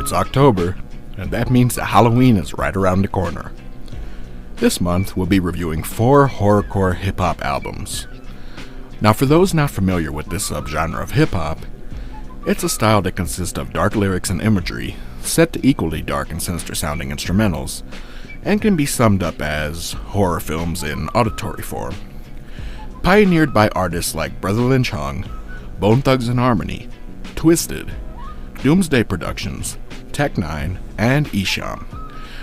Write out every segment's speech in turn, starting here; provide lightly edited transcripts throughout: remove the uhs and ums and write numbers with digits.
It's October, and that means that Halloween is right around the corner. This month, we'll be reviewing 4 horrorcore hip-hop albums. Now, for those not familiar with this subgenre of hip-hop, it's a style that consists of dark lyrics and imagery, set to equally dark and sinister-sounding instrumentals, and can be summed up as horror films in auditory form. Pioneered by artists like Brother Lynch Hung, Bone Thugs and Harmony, Twisted, Doomsday Productions, Tech Nine, and Esham,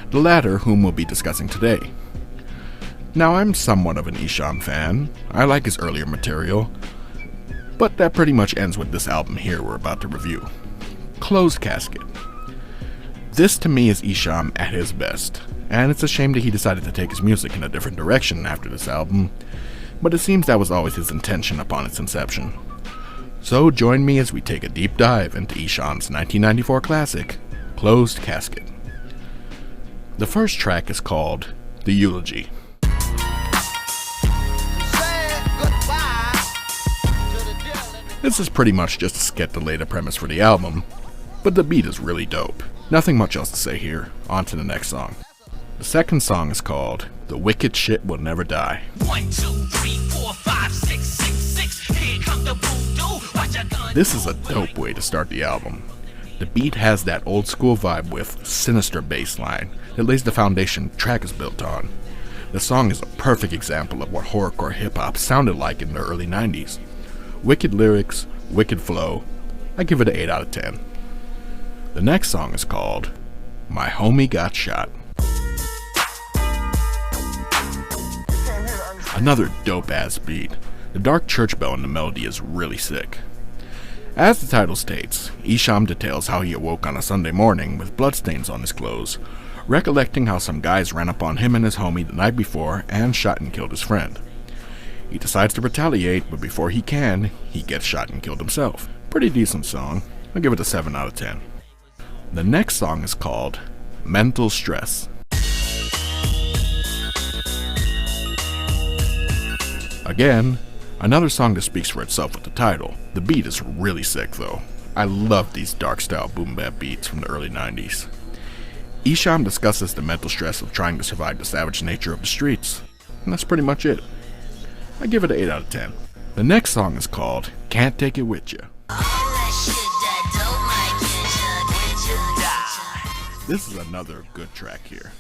the latter whom we'll be discussing today. Now, I'm somewhat of an Esham fan. I like his earlier material, but that pretty much ends with this album here we're about to review, Closed Casket. This to me is Esham at his best, and it's a shame that he decided to take his music in a different direction after this album, but it seems that was always his intention upon its inception. So join me as we take a deep dive into Esham's 1994 classic, Closed Casket. The first track is called The Eulogy. This is pretty much just a skit to lay the premise for the album, but the beat is really dope. Nothing much else to say here, on to the next song. The second song is called The Wicked Shit Will Never Die. 1, 2, 3, 4, 5, 6, 6, 6. Here come the voodoo. Watch your gun. This is a dope way to start the album. The beat has that old school vibe with sinister bass line that lays the foundation the track is built on. The song is a perfect example of what horrorcore hip-hop sounded like in the early 90s. Wicked lyrics, wicked flow. I give it an 8 out of 10. The next song is called My Homie Got Shot. Another dope-ass beat. The dark church bell in the melody is really sick. As the title states, Esham details how he awoke on a Sunday morning with bloodstains on his clothes, recollecting how some guys ran up on him and his homie the night before and shot and killed his friend. He decides to retaliate, but before he can, he gets shot and killed himself. Pretty decent song. I'll give it a 7 out of 10. The next song is called Mental Stress. Again, another song that speaks for itself with the title. The beat is really sick though. I love these dark style boom bap beats from the early 90s. Esham discusses the mental stress of trying to survive the savage nature of the streets, and that's pretty much it. I give it an 8 out of 10. The next song is called Can't Take It With Ya. This is another good track here.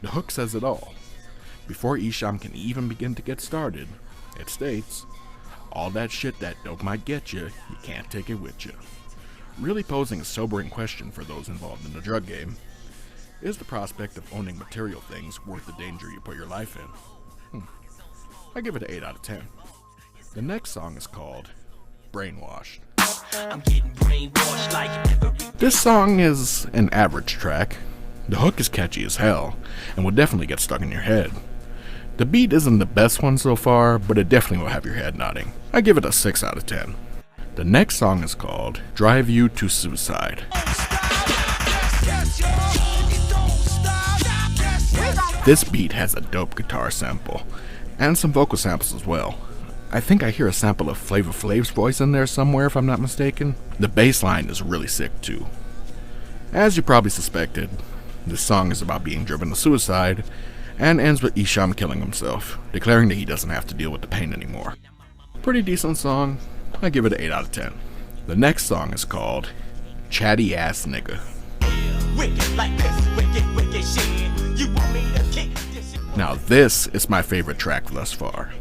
The hook says it all. Before Esham can even begin to get started, it states, all that shit that dope might get you can't take it with you. Really posing a sobering question for those involved in the drug game. Is the prospect of owning material things worth the danger you put your life in? I give it an 8 out of 10. The next song is called Brainwashed. I'm getting brainwashed like every. This song is an average track. The hook is catchy as hell, and will definitely get stuck in your head. The beat isn't the best one so far, but it definitely will have your head nodding. I give it a 6 out of 10. The next song is called Drive You to Suicide. This beat has a dope guitar sample, and some vocal samples as well. I think I hear a sample of Flavor Flav's voice in there somewhere if I'm not mistaken. The bass line is really sick too. As you probably suspected, this song is about being driven to suicide, and ends with Esham killing himself, declaring that he doesn't have to deal with the pain anymore. Pretty decent song. I give it an 8 out of 10. The next song is called Chatty Ass Nigga. Now this is my favorite track thus far.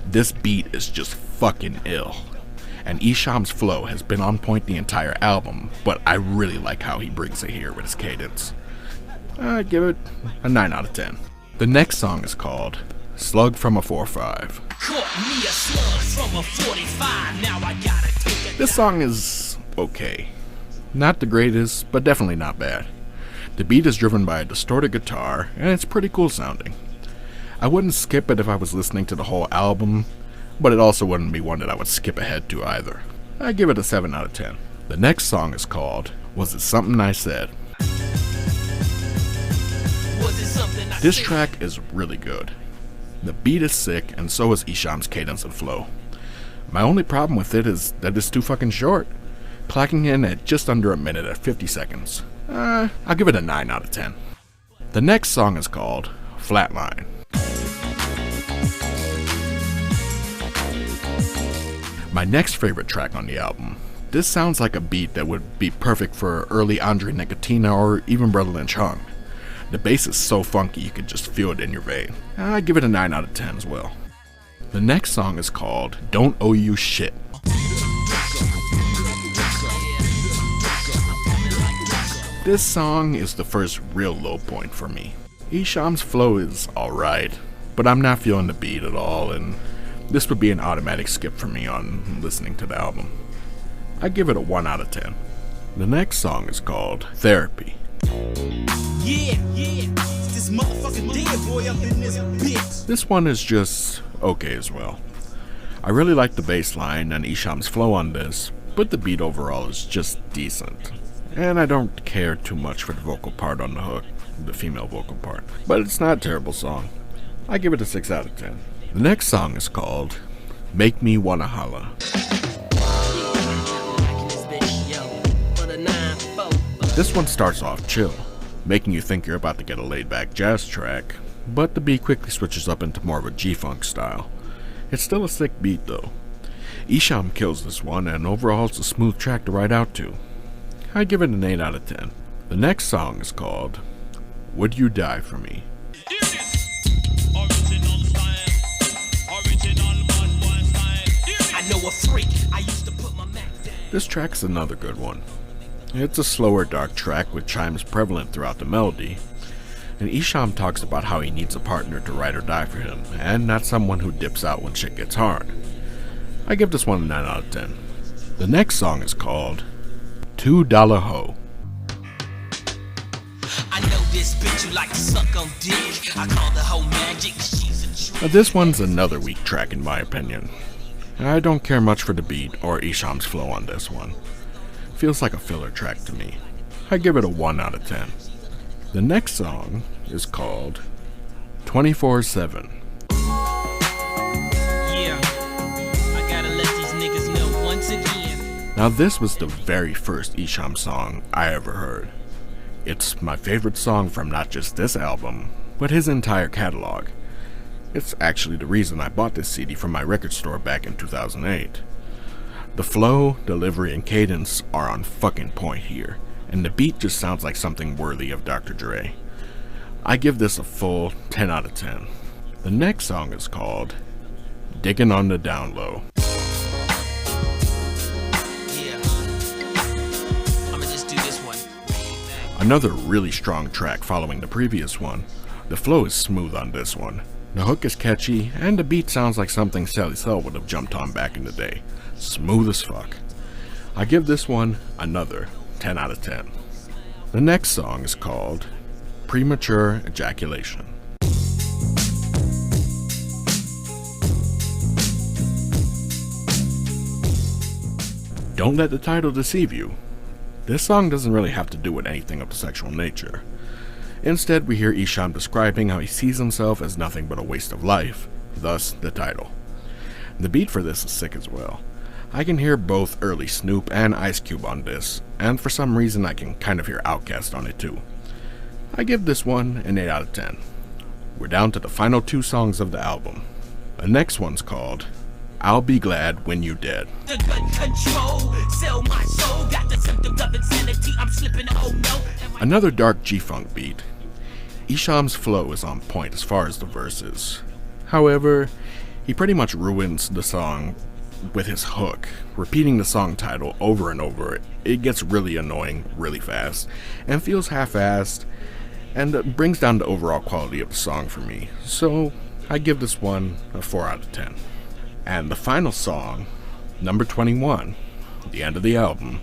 This beat is just fucking ill, and Esham's flow has been on point the entire album, but I really like how he brings it here with his cadence. I give it a 9 out of 10. The next song is called Slug from a 4.5. This song is okay. Not the greatest, but definitely not bad. The beat is driven by a distorted guitar, and it's pretty cool sounding. I wouldn't skip it if I was listening to the whole album, but it also wouldn't be one that I would skip ahead to either. I give it a 7 out of 10. The next song is called Was It Something I Said? This track is really good. The beat is sick, and so is Esham's cadence and flow. My only problem with it is that it's too fucking short. clocking in at just under a minute at 50 seconds. I'll give it a 9 out of 10. The next song is called Flatline. My next favorite track on the album. This sounds like a beat that would be perfect for early Andre Nicotina or even Brother Lynch Hung. The bass is so funky you could just feel it in your vein. I give it a 9 out of 10 as well. The next song is called Don't Owe You Shit. This song is the first real low point for me. Esham's flow is alright, but I'm not feeling the beat at all, and this would be an automatic skip for me on listening to the album. I give it a 1 out of 10. The next song is called Therapy. This motherfucking dead boy up in this bitch. This one is just okay as well. I really like the bass line and Esham's flow on this, but the beat overall is just decent. And I don't care too much for the vocal part on the hook, the female vocal part. But it's not a terrible song. I give it a 6 out of 10. The next song is called Make Me Wanna Holla. This one starts off chill, making you think you're about to get a laid-back jazz track, but the beat quickly switches up into more of a G-funk style. It's still a sick beat though. Esham kills this one, and overall it's a smooth track to ride out to. I give it an 8 out of 10. The next song is called Would You Die For Me? This track's another good one. It's a slower dark track with chimes prevalent throughout the melody, and Esham talks about how he needs a partner to ride or die for him, and not someone who dips out when shit gets hard. I give this one a 9 out of 10. The next song is called $2 Hoe. I know this bitch you like to suck on dick. I call the hoe magic. She's a Now this one's another weak track in my opinion. I don't care much for the beat or Esham's flow on this one. Feels like a filler track to me. I give it a 1 out of 10. The next song is called 24/7. Yeah, I gotta let these niggas know once again. Now this was the very first Esham song I ever heard. It's my favorite song from not just this album, but his entire catalog. It's actually the reason I bought this CD from my record store back in 2008. The flow, delivery, and cadence are on fucking point here, and the beat just sounds like something worthy of Dr. Dre. I give this a full 10 out of 10. The next song is called Diggin' on the Down Low. Yeah, I'ma just do this one. Another really strong track following the previous one. The flow is smooth on this one. The hook is catchy, and the beat sounds like something Sally Cell would have jumped on back in the day. Smooth as fuck. I give this one another 10 out of 10. The next song is called Premature Ejaculation. Don't let the title deceive you. This song doesn't really have to do with anything of the sexual nature. Instead, we hear Esham describing how he sees himself as nothing but a waste of life, thus the title. The beat for this is sick as well. I can hear both early Snoop and Ice Cube on this, and for some reason I can kind of hear Outkast on it too. I give this one an 8 out of 10. We're down to the final 2 songs of the album. The next one's called I'll Be Glad When You Dead. The gun control, sell my soul, got the symptoms of insanity, I'm slipping, oh no. Another dark G-funk beat. Esham's flow is on point as far as the verses. However, he pretty much ruins the song with his hook, repeating the song title over and over. It gets really annoying really fast, and feels half-assed, and brings down the overall quality of the song for me. So, I give this one a 4 out of 10. And the final song, number 21, the end of the album,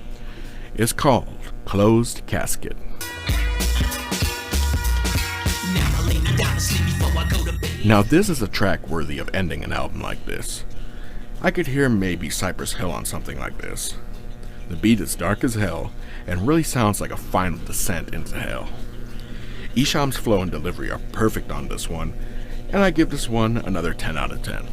is called Closed Casket. Now this is a track worthy of ending an album like this. I could hear maybe Cypress Hill on something like this. The beat is dark as hell, and really sounds like a final descent into hell. Esham's flow and delivery are perfect on this one, and I give this one another 10 out of 10.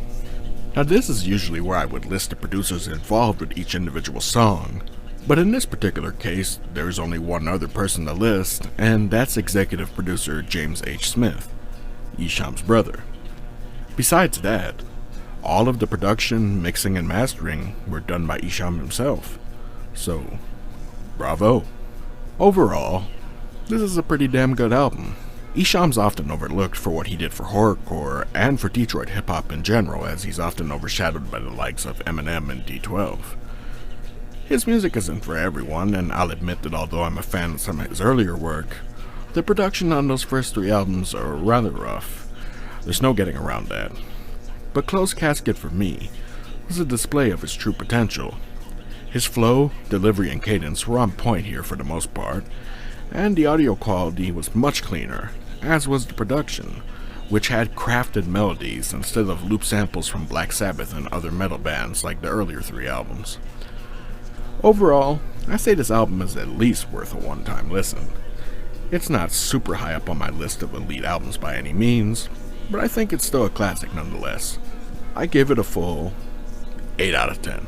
Now this is usually where I would list the producers involved with each individual song, But in this particular case, there's only one other person to list, and that's executive producer James H. Smith, Esham's brother. Besides that, all of the production, mixing, and mastering were done by Esham himself. So, bravo. Overall, this is a pretty damn good album. Esham's often overlooked for what he did for horrorcore and for Detroit hip-hop in general, as he's often overshadowed by the likes of Eminem and D12. His music isn't for everyone, and I'll admit that although I'm a fan of some of his earlier work, the production on those first 3 albums are rather rough. There's no getting around that. But Closed Casket for me was a display of his true potential. His flow, delivery, and cadence were on point here for the most part, and the audio quality was much cleaner, as was the production, which had crafted melodies instead of loop samples from Black Sabbath and other metal bands like the earlier 3 albums. Overall, I say this album is at least worth a one-time listen. It's not super high up on my list of elite albums by any means, but I think it's still a classic nonetheless. I give it a full 8 out of 10.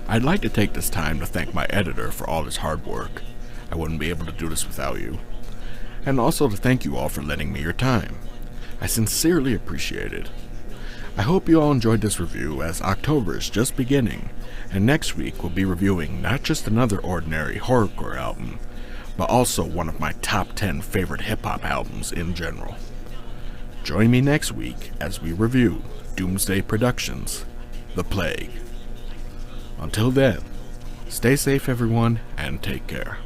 I'd like to take this time to thank my editor for all his hard work. I wouldn't be able to do this without you. And also to thank you all for lending me your time. I sincerely appreciate it. I hope you all enjoyed this review, as October is just beginning, and next week we'll be reviewing not just another ordinary horrorcore album, but also one of my top 10 favorite hip-hop albums in general. Join me next week as we review Doomsday Productions' The Plague. Until then, stay safe everyone, and take care.